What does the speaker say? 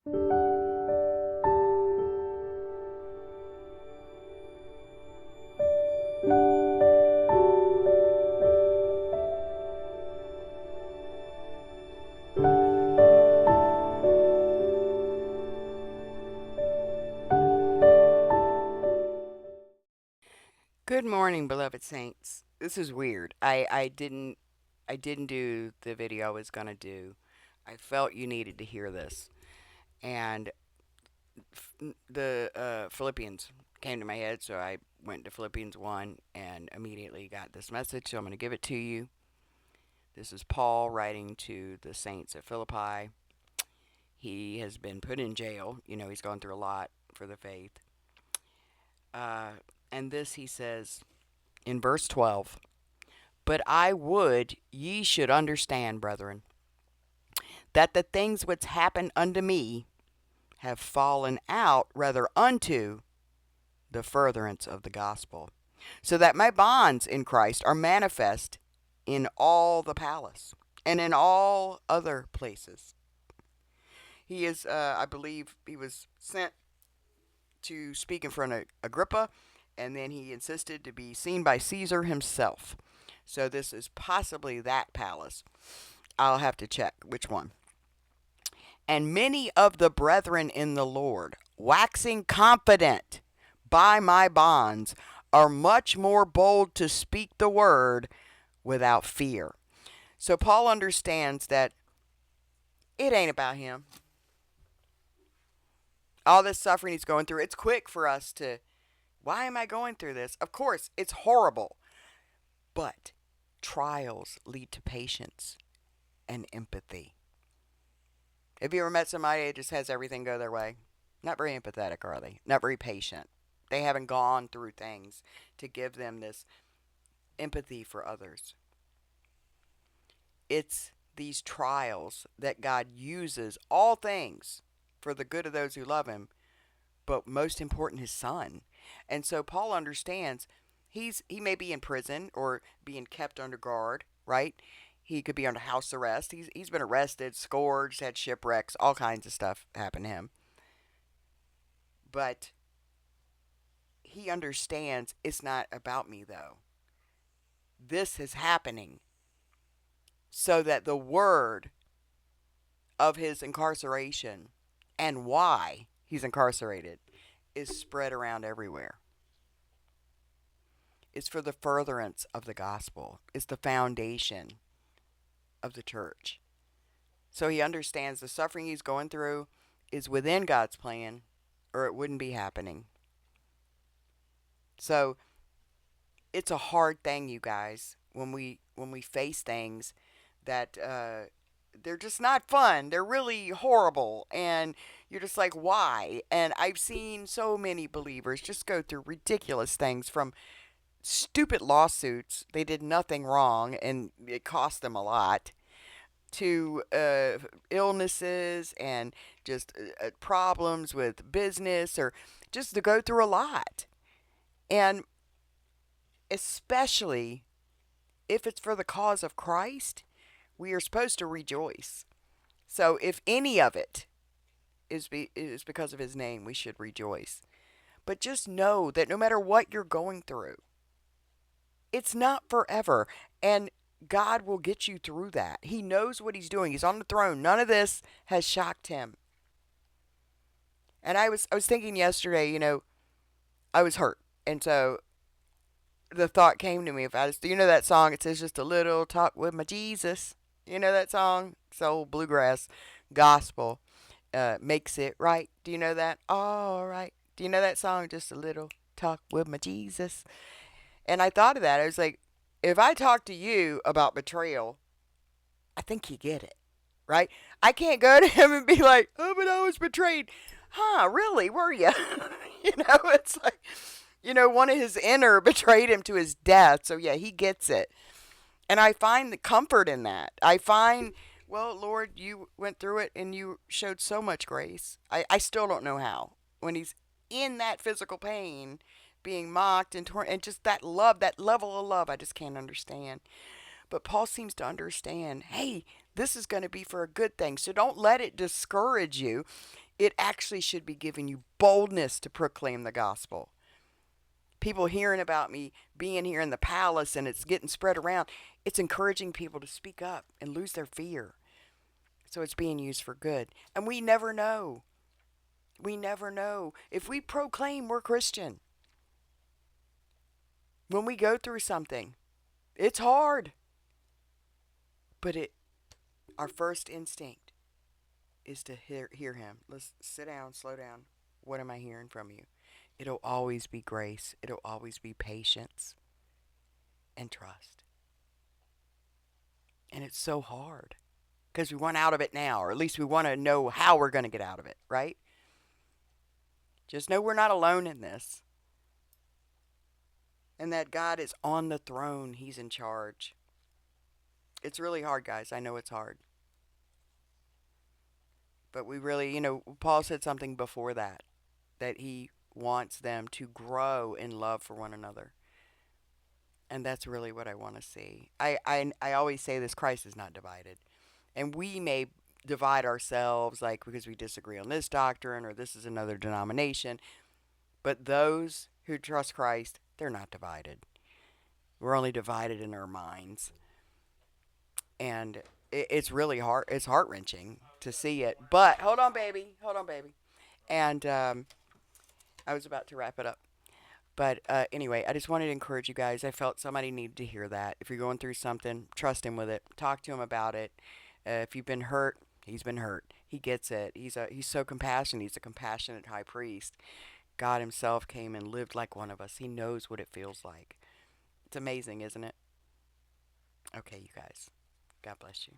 Good morning, beloved saints. This is weird. I didn't do the video I was gonna do. I felt you needed to hear this, and the Philippians came to my head, so I went to Philippians 1 and immediately got this message. So I'm gonna give it to you. This is Paul writing to the saints at Philippi. He has been put in jail. He's gone through a lot for the faith. Uh, and this he says in verse 12. But I would ye should understand, brethren, that the things which happened unto me have fallen out rather unto the furtherance of the gospel, so that my bonds in Christ are manifest in all the palace and in all other places. He is, I believe, he was sent to speak in front of Agrippa, and then he insisted to be seen by Caesar himself. So this is possibly that palace. I'll have to check which one. And many of the brethren in the Lord, waxing confident by my bonds, are much more bold to speak the word without fear. So Paul understands that it ain't about him. All this suffering he's going through, it's quick for us to, why am I going through this? Of course, it's horrible. But trials lead to patience and empathy. Have you ever met somebody that just has everything go their way? Not very empathetic, are they? Not very patient. They haven't gone through things to give them this empathy for others. It's these trials that God uses all things for the good of those who love him, but most important, his son. And so Paul understands he may be in prison or being kept under guard, right? He could be under house arrest. He's been arrested, scourged, had shipwrecks, all kinds of stuff happen to him. But he understands it's not about me, though. This is happening so that the word of his incarceration and why he's incarcerated is spread around everywhere. It's for the furtherance of the gospel. It's the foundation of the church. So he understands the suffering he's going through is within God's plan, or it wouldn't be happening. So it's a hard thing, you guys, when we face things that they're just not fun. They're really horrible, and you're just like, why? And I've seen so many believers just go through ridiculous things, from stupid lawsuits. They did nothing wrong, and it cost them a lot, to illnesses and just problems with business, or just to go through a lot. And especially if it's for the cause of Christ, we are supposed to rejoice. So if any of it is because of his name, we should rejoice. But just know that no matter what you're going through, it's not forever. And God will get you through that. He knows what he's doing. He's on the throne. None of this has shocked him. And I was thinking yesterday, I was hurt. And so the thought came to me, do you know that song? It says, just a little talk with my Jesus. You know that song? It's old bluegrass gospel. Makes it right. Do you know that? All right. Do you know that song? Just a little talk with my Jesus. And I thought of that. I was like, if I talk to you about betrayal, I think you get it, right? I can't go to him and be like, oh, but I was betrayed. Huh, really? Were you? It's like, one of his inner betrayed him to his death. So, yeah, he gets it. And I find the comfort in that. I find, well, Lord, you went through it and you showed so much grace. I still don't know how. When he's in that physical pain, being mocked and torn, and just that love, that level of love, I just can't understand. But Paul seems to understand, hey, this is going to be for a good thing. So don't let it discourage you. It actually should be giving you boldness to proclaim the gospel. People hearing about me being here in the palace and it's getting spread around, it's encouraging people to speak up and lose their fear. So it's being used for good. And we never know. We never know. If we proclaim we're Christian, when we go through something, it's hard. But our first instinct is to hear him. Let's sit down, slow down. What am I hearing from you? It'll always be grace. It'll always be patience and trust. And it's so hard because we want out of it now, or at least we want to know how we're going to get out of it, right? Just know we're not alone in this. And that God is on the throne. He's in charge. It's really hard, guys. I know it's hard. But we really, Paul said something before that he wants them to grow in love for one another. And that's really what I want to see. I always say this: Christ is not divided. And we may divide ourselves, like because we disagree on this doctrine or this is another denomination. But those who trust Christ, they're not divided. We're only divided in our minds. And it's really hard. It's heart-wrenching to see it. But hold on, baby. Hold on, baby. And I was about to wrap it up. But anyway, I just wanted to encourage you guys. I felt somebody needed to hear that. If you're going through something, trust him with it. Talk to him about it. If you've been hurt, he's been hurt. He gets it. He's so compassionate. He's a compassionate high priest. God himself came and lived like one of us. He knows what it feels like. It's amazing, isn't it? Okay, you guys. God bless you.